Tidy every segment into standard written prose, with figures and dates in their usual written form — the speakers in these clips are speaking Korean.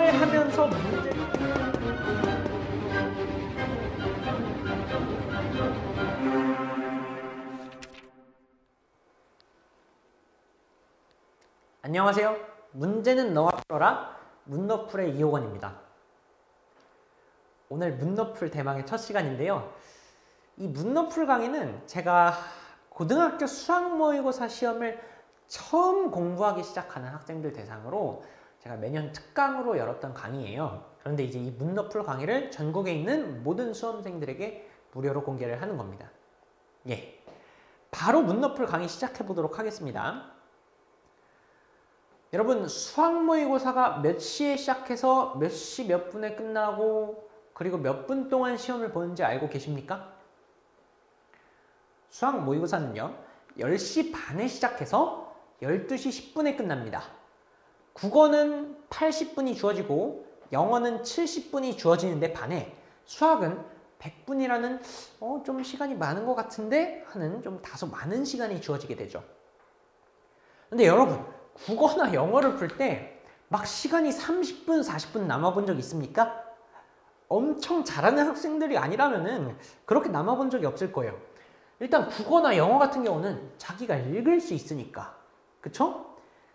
말을 하면서 문제 안녕하세요. 문제는 너와 풀어라. 문너풀의 이호건입니다. 오늘 문너풀 대망의 첫 시간인데요. 이 문너풀 강의는 제가 고등학교 수학 모의고사 시험을 처음 공부하기 시작하는 학생들 대상으로 제가 매년 특강으로 열었던 강의예요. 그런데 이제 이 문너풀 강의를 전국에 있는 모든 수험생들에게 무료로 공개를 하는 겁니다. 예, 바로 문너풀 강의 시작해 보도록 하겠습니다. 여러분, 수학 모의고사가 몇 시에 시작해서 몇 시 몇 분에 끝나고 그리고 몇 분 동안 시험을 보는지 알고 계십니까? 수학 모의고사는요, 10시 반에 시작해서 12시 10분에 끝납니다. 국어는 80분이 주어지고 영어는 70분이 주어지는데 반해 수학은 100분이라는 좀 시간이 많은 것 같은데 하는 좀 다소 많은 시간이 주어지게 되죠. 근데 여러분, 국어나 영어를 풀 때 막 시간이 30분, 40분 남아본 적 있습니까? 엄청 잘하는 학생들이 아니라면은 그렇게 남아본 적이 없을 거예요. 일단 국어나 영어 같은 경우는 자기가 읽을 수 있으니까, 그쵸?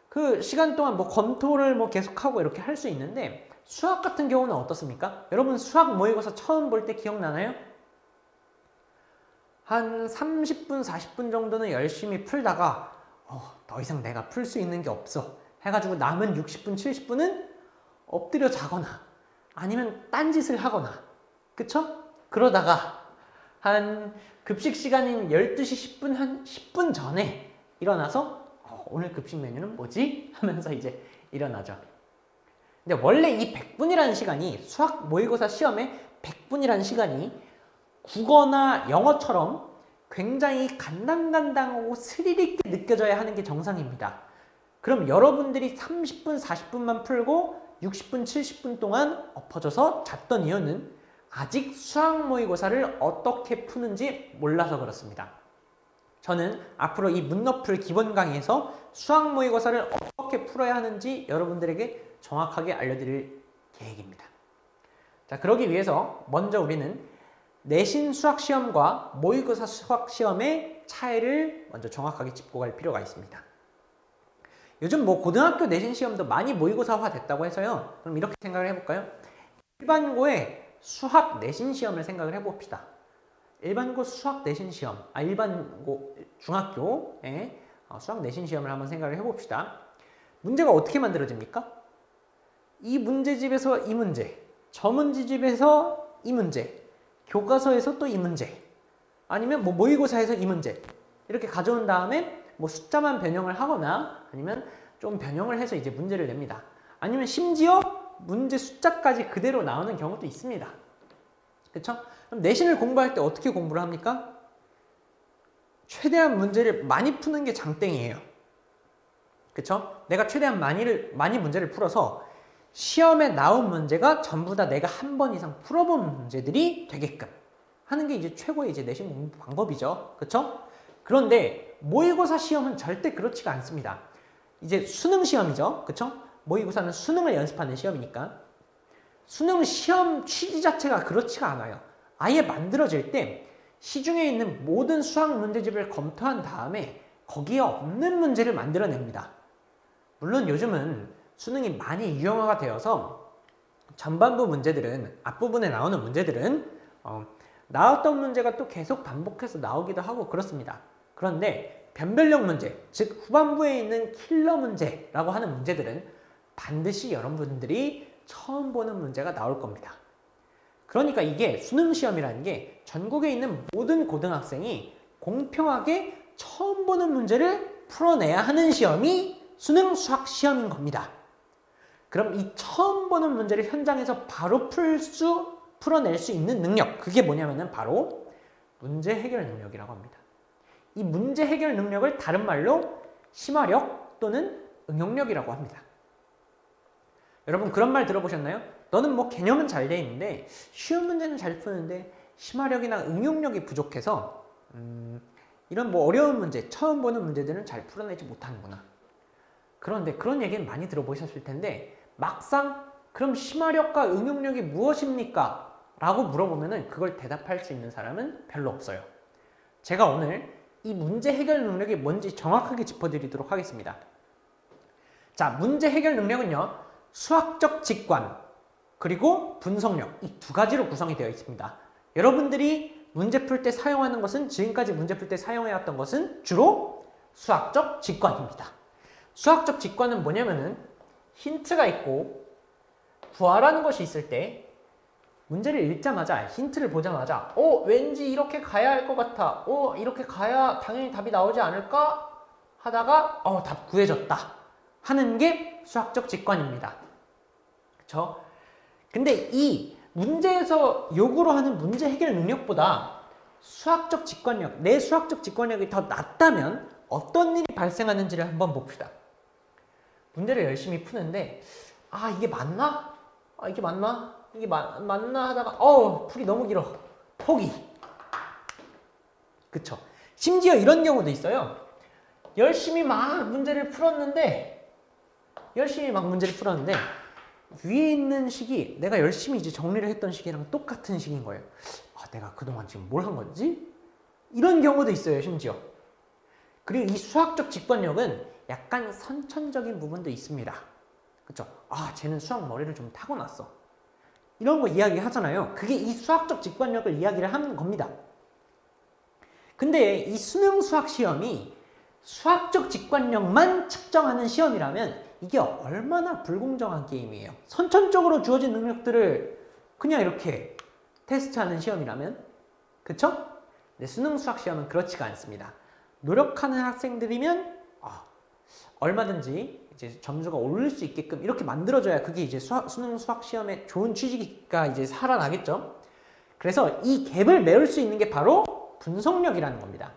그 시간 동안 뭐 검토를 뭐 계속하고 이렇게 할 수 있는데 수학 같은 경우는 어떻습니까? 여러분, 수학 모의고사 처음 볼 때 기억나나요? 한 30분, 40분 정도는 열심히 풀다가 더 이상 내가 풀 수 있는 게 없어 해가지고 남은 60분, 70분은 엎드려 자거나 아니면 딴짓을 하거나, 그쵸? 그러다가 한 급식 시간인 12시 10분, 한 10분 전에 일어나서 오늘 급식 메뉴는 뭐지? 하면서 이제 일어나죠. 근데 원래 이 100분이라는 시간이, 수학 모의고사 시험에 100분이라는 시간이 국어나 영어처럼 굉장히 간당간당하고 스릴 있게 느껴져야 하는 게 정상입니다. 그럼 여러분들이 30분, 40분만 풀고 60분, 70분 동안 엎어져서 잤던 이유는 아직 수학 모의고사를 어떻게 푸는지 몰라서 그렇습니다. 저는 앞으로 이 문너풀 기본 강의에서 수학 모의고사를 어떻게 풀어야 하는지 여러분들에게 정확하게 알려드릴 계획입니다. 자, 그러기 위해서 먼저 우리는 내신 수학시험과 모의고사 수학시험의 차이를 먼저 정확하게 짚고 갈 필요가 있습니다. 요즘 뭐 고등학교 내신 시험도 많이 모의고사화 됐다고 해서요. 그럼 이렇게 생각을 해볼까요? 일반고의 수학 내신 시험을 생각을 해봅시다. 일반고 수학 내신 시험, 일반고 중학교의 수학 내신 시험을 한번 생각을 해봅시다. 문제가 어떻게 만들어집니까? 이 문제집에서 이 문제, 저 문제집에서 이 문제, 교과서에서 또 이 문제, 아니면 뭐 모의고사에서 이 문제 이렇게 가져온 다음에 뭐 숫자만 변형을 하거나 아니면 좀 변형을 해서 이제 문제를 냅니다. 아니면 심지어 문제 숫자까지 그대로 나오는 경우도 있습니다. 그쵸? 그럼 내신을 공부할 때 어떻게 공부를 합니까? 최대한 문제를 많이 푸는 게 장땡이에요. 그쵸? 내가 최대한 많이 문제를 풀어서 시험에 나온 문제가 전부 다 내가 한 번 이상 풀어본 문제들이 되게끔 하는 게 이제 최고의 이제 내신 공부 방법이죠. 그쵸? 그런데 모의고사 시험은 절대 그렇지가 않습니다. 이제 수능 시험이죠. 그쵸? 모의고사는 수능을 연습하는 시험이니까. 수능 시험 취지 자체가 그렇지가 않아요. 아예 만들어질 때 시중에 있는 모든 수학 문제집을 검토한 다음에 거기에 없는 문제를 만들어냅니다. 물론 요즘은 수능이 많이 유형화가 되어서 전반부 문제들은, 앞부분에 나오는 문제들은 나왔던 문제가 또 계속 반복해서 나오기도 하고 그렇습니다. 그런데 변별력 문제, 즉 후반부에 있는 킬러 문제라고 하는 문제들은 반드시 여러분들이 처음 보는 문제가 나올 겁니다. 그러니까 이게 수능 시험이라는 게 전국에 있는 모든 고등학생이 공평하게 처음 보는 문제를 풀어내야 하는 시험이 수능 수학 시험인 겁니다. 그럼 이 처음 보는 문제를 현장에서 바로 풀어낼 수 있는 능력, 그게 뭐냐면은 바로 문제 해결 능력이라고 합니다. 이 문제 해결 능력을 다른 말로 심화력 또는 응용력이라고 합니다. 여러분, 그런 말 들어보셨나요? 너는 뭐 개념은 잘 돼 있는데 쉬운 문제는 잘 푸는데 심화력이나 응용력이 부족해서 이런 뭐 어려운 문제, 처음 보는 문제들은 잘 풀어내지 못하는구나. 그런데 그런 얘기는 많이 들어보셨을 텐데 막상 그럼 심화력과 응용력이 무엇입니까? 라고 물어보면은 그걸 대답할 수 있는 사람은 별로 없어요. 제가 오늘 이 문제 해결 능력이 뭔지 정확하게 짚어드리도록 하겠습니다. 자, 문제 해결 능력은요, 수학적 직관, 그리고 분석력, 이 두 가지로 구성이 되어 있습니다. 여러분들이 문제 풀 때 사용하는 것은, 지금까지 문제 풀 때 사용해왔던 것은 주로 수학적 직관입니다. 수학적 직관은 뭐냐면은 힌트가 있고 구하라는 것이 있을 때 문제를 읽자마자, 힌트를 보자마자 왠지 이렇게 가야 할 것 같아, 이렇게 가야 당연히 답이 나오지 않을까 하다가 답 구해졌다 하는 게 수학적 직관입니다. 그쵸? 근데 이 문제에서 요구로 하는 문제 해결 능력보다 수학적 직관력, 내 수학적 직관력이 더 낮다면 어떤 일이 발생하는지를 한번 봅시다. 문제를 열심히 푸는데 이게 맞나? 이게 맞나? 이게 맞나 하다가 풀이 너무 길어. 포기. 그쵸? 심지어 이런 경우도 있어요. 열심히 막 문제를 풀었는데 위에 있는 식이 내가 열심히 이제 정리를 했던 식이랑 똑같은 식인 거예요. 내가 그동안 지금 뭘 한 거지? 이런 경우도 있어요, 심지어. 그리고 이 수학적 직관력은 약간 선천적인 부분도 있습니다. 그쵸? 쟤는 수학 머리를 좀 타고났어. 이런 거 이야기 하잖아요. 그게 이 수학적 직관력을 이야기를 하는 겁니다. 근데 이 수능 수학 시험이 수학적 직관력만 측정하는 시험이라면 이게 얼마나 불공정한 게임이에요. 선천적으로 주어진 능력들을 그냥 이렇게 테스트하는 시험이라면, 그쵸? 근데 수능 수학 시험은 그렇지가 않습니다. 노력하는 학생들이면 얼마든지 이제 점수가 오를 수 있게끔 이렇게 만들어줘야 그게 이제 수능 수학 시험의 좋은 취지가 이제 살아나겠죠. 그래서 이 갭을 메울 수 있는 게 바로 분석력이라는 겁니다.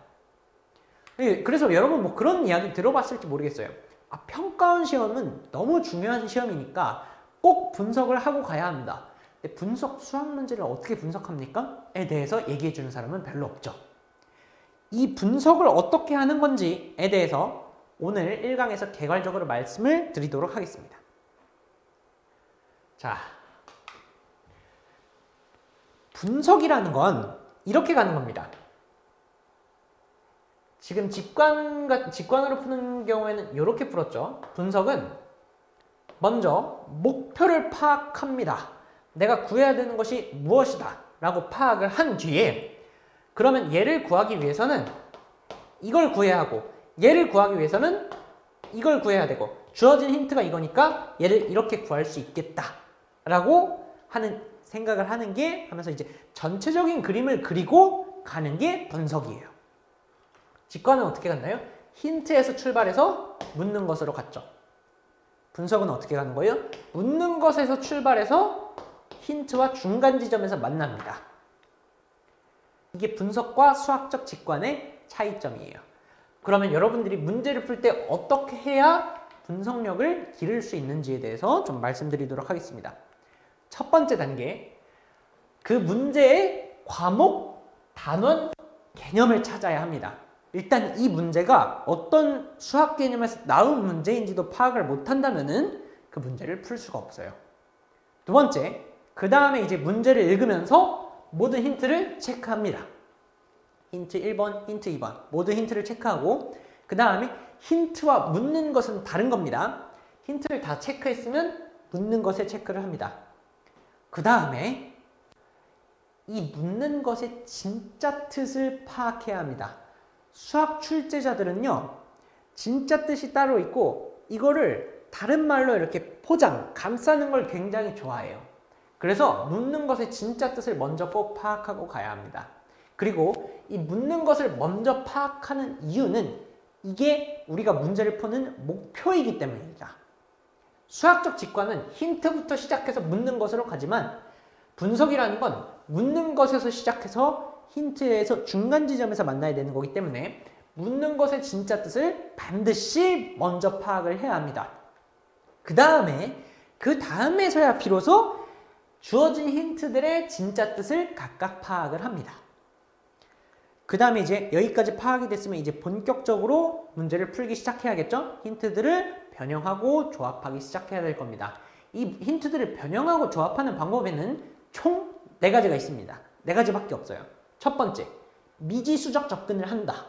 그래서 여러분 뭐 그런 이야기 들어봤을지 모르겠어요. 평가원 시험은 너무 중요한 시험이니까 꼭 분석을 하고 가야 합니다. 근데 수학 문제를 어떻게 분석합니까? 에 대해서 얘기해 주는 사람은 별로 없죠. 이 분석을 어떻게 하는 건지에 대해서 오늘 1강에서 개괄적으로 말씀을 드리도록 하겠습니다. 자, 분석이라는 건 이렇게 가는 겁니다. 지금 직관으로 푸는 경우에는 이렇게 풀었죠. 분석은 먼저 목표를 파악합니다. 내가 구해야 되는 것이 무엇이다 라고 파악을 한 뒤에, 그러면 얘를 구하기 위해서는 이걸 구해야 하고, 얘를 구하기 위해서는 이걸 구해야 되고, 주어진 힌트가 이거니까 얘를 이렇게 구할 수 있겠다 라고 하는 생각을 하는 게, 하면서 이제 전체적인 그림을 그리고 가는 게 분석이에요. 직관은 어떻게 갔나요? 힌트에서 출발해서 묻는 것으로 갔죠. 분석은 어떻게 가는 거예요? 묻는 것에서 출발해서 힌트와 중간 지점에서 만납니다. 이게 분석과 수학적 직관의 차이점이에요. 그러면 여러분들이 문제를 풀 때 어떻게 해야 분석력을 기를 수 있는지에 대해서 좀 말씀드리도록 하겠습니다. 첫 번째 단계, 그 문제의 과목, 단원, 개념을 찾아야 합니다. 일단 이 문제가 어떤 수학 개념에서 나온 문제인지도 파악을 못한다면은 그 문제를 풀 수가 없어요. 두 번째, 그 다음에 이제 문제를 읽으면서 모든 힌트를 체크합니다. 힌트 1번, 힌트 2번 모든 힌트를 체크하고, 그 다음에 힌트와 묻는 것은 다른 겁니다. 힌트를 다 체크했으면 묻는 것에 체크를 합니다. 그 다음에 이 묻는 것의 진짜 뜻을 파악해야 합니다. 수학 출제자들은요, 진짜 뜻이 따로 있고 이거를 다른 말로 이렇게 감싸는 걸 굉장히 좋아해요. 그래서 묻는 것의 진짜 뜻을 먼저 꼭 파악하고 가야 합니다. 그리고 이 묻는 것을 먼저 파악하는 이유는 이게 우리가 문제를 푸는 목표이기 때문입니다. 수학적 직관은 힌트부터 시작해서 묻는 것으로 가지만, 분석이라는 건 묻는 것에서 시작해서 힌트에서 중간 지점에서 만나야 되는 거기 때문에 묻는 것의 진짜 뜻을 반드시 먼저 파악을 해야 합니다. 그 다음에서야 비로소 주어진 힌트들의 진짜 뜻을 각각 파악을 합니다. 그 다음에 이제 여기까지 파악이 됐으면 이제 본격적으로 문제를 풀기 시작해야겠죠? 힌트들을 변형하고 조합하기 시작해야 될 겁니다. 이 힌트들을 변형하고 조합하는 방법에는 총 4가지가 있습니다. 4가지밖에 없어요. 첫 번째, 미지수적 접근을 한다.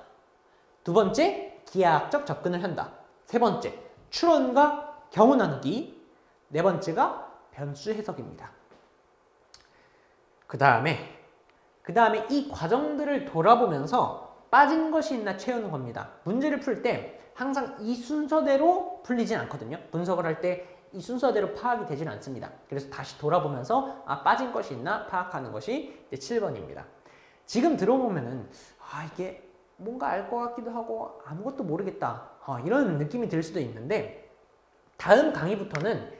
두 번째, 기하학적 접근을 한다. 세 번째, 추론과 경우 나누기. 네 번째가 변수 해석입니다. 그 다음에 이 과정들을 돌아보면서 빠진 것이 있나 채우는 겁니다. 문제를 풀 때 항상 이 순서대로 풀리진 않거든요. 분석을 할 때 이 순서대로 파악이 되진 않습니다. 그래서 다시 돌아보면서 빠진 것이 있나 파악하는 것이 이제 7번입니다. 지금 들어보면은 이게 뭔가 알 것 같기도 하고 아무것도 모르겠다 이런 느낌이 들 수도 있는데, 다음 강의부터는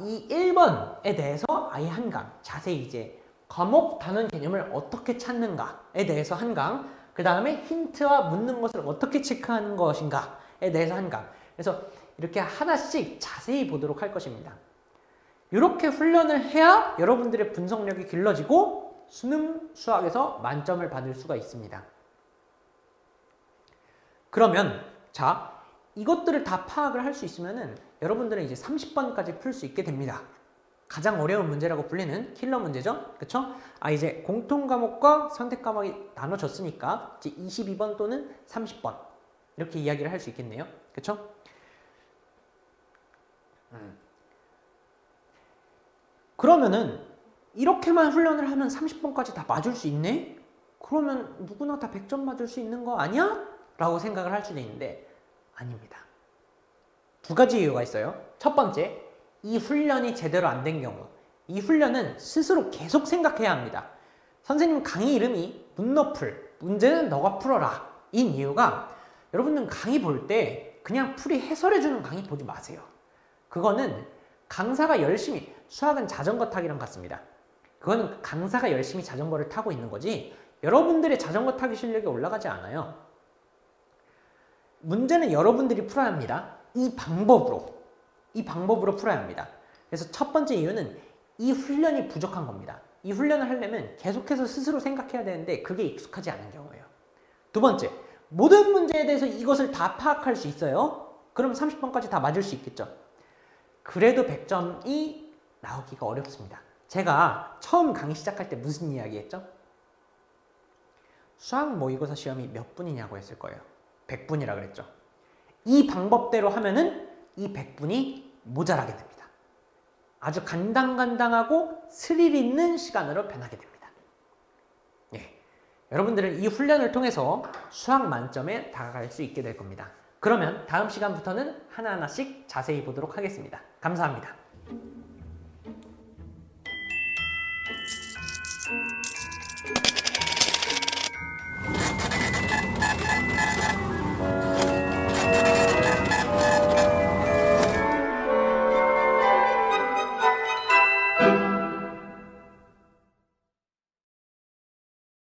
이 1번에 대해서 아예 한 강, 자세히 이제 과목 단원 개념을 어떻게 찾는가에 대해서 한 강, 그 다음에 힌트와 묻는 것을 어떻게 체크하는 것인가에 대해서 한 강. 그래서 이렇게 하나씩 자세히 보도록 할 것입니다. 이렇게 훈련을 해야 여러분들의 분석력이 길러지고 수능 수학에서 만점을 받을 수가 있습니다. 그러면 자, 이것들을 다 파악을 할 수 있으면은 여러분들은 이제 30번까지 풀 수 있게 됩니다. 가장 어려운 문제라고 불리는 킬러 문제죠. 그쵸? 이제 공통 과목과 선택 과목이 나눠졌으니까 이제 22번 또는 30번 이렇게 이야기를 할 수 있겠네요. 그쵸? 그러면은 이렇게만 훈련을 하면 30번까지 다 맞을 수 있네? 그러면 누구나 다 100점 맞을 수 있는 거 아니야? 라고 생각을 할 수도 있는데 아닙니다. 2가지 이유가 있어요. 첫 번째, 이 훈련이 제대로 안 된 경우, 이 훈련은 스스로 계속 생각해야 합니다. 선생님 강의 이름이 문너풀, 문제는 너가 풀어라 인 이유가, 여러분들 강의 볼 때 그냥 풀이 해설해주는 강의 보지 마세요. 그거는 강사가 열심히, 수학은 자전거 타기랑 같습니다. 그거는 강사가 열심히 자전거를 타고 있는 거지 여러분들의 자전거 타기 실력이 올라가지 않아요. 문제는 여러분들이 풀어야 합니다. 이 방법으로 풀어야 합니다. 그래서 첫 번째 이유는 이 훈련이 부족한 겁니다. 이 훈련을 하려면 계속해서 스스로 생각해야 되는데 그게 익숙하지 않은 경우예요. 두 번째, 모든 문제에 대해서 이것을 다 파악할 수 있어요. 그럼 30번까지 다 맞을 수 있겠죠. 그래도 100점이 나오기가 어렵습니다. 제가 처음 강의 시작할 때 무슨 이야기 했죠? 수학 모의고사 시험이 몇 분이냐고 했을 거예요. 100분이라 그랬죠. 이 방법대로 하면은 이 100분이 모자라게 됩니다. 아주 간당간당하고 스릴 있는 시간으로 변하게 됩니다. 여러분들은 이 훈련을 통해서 수학 만점에 다가갈 수 있게 될 겁니다. 그러면 다음 시간부터는 하나하나씩 자세히 보도록 하겠습니다. 감사합니다.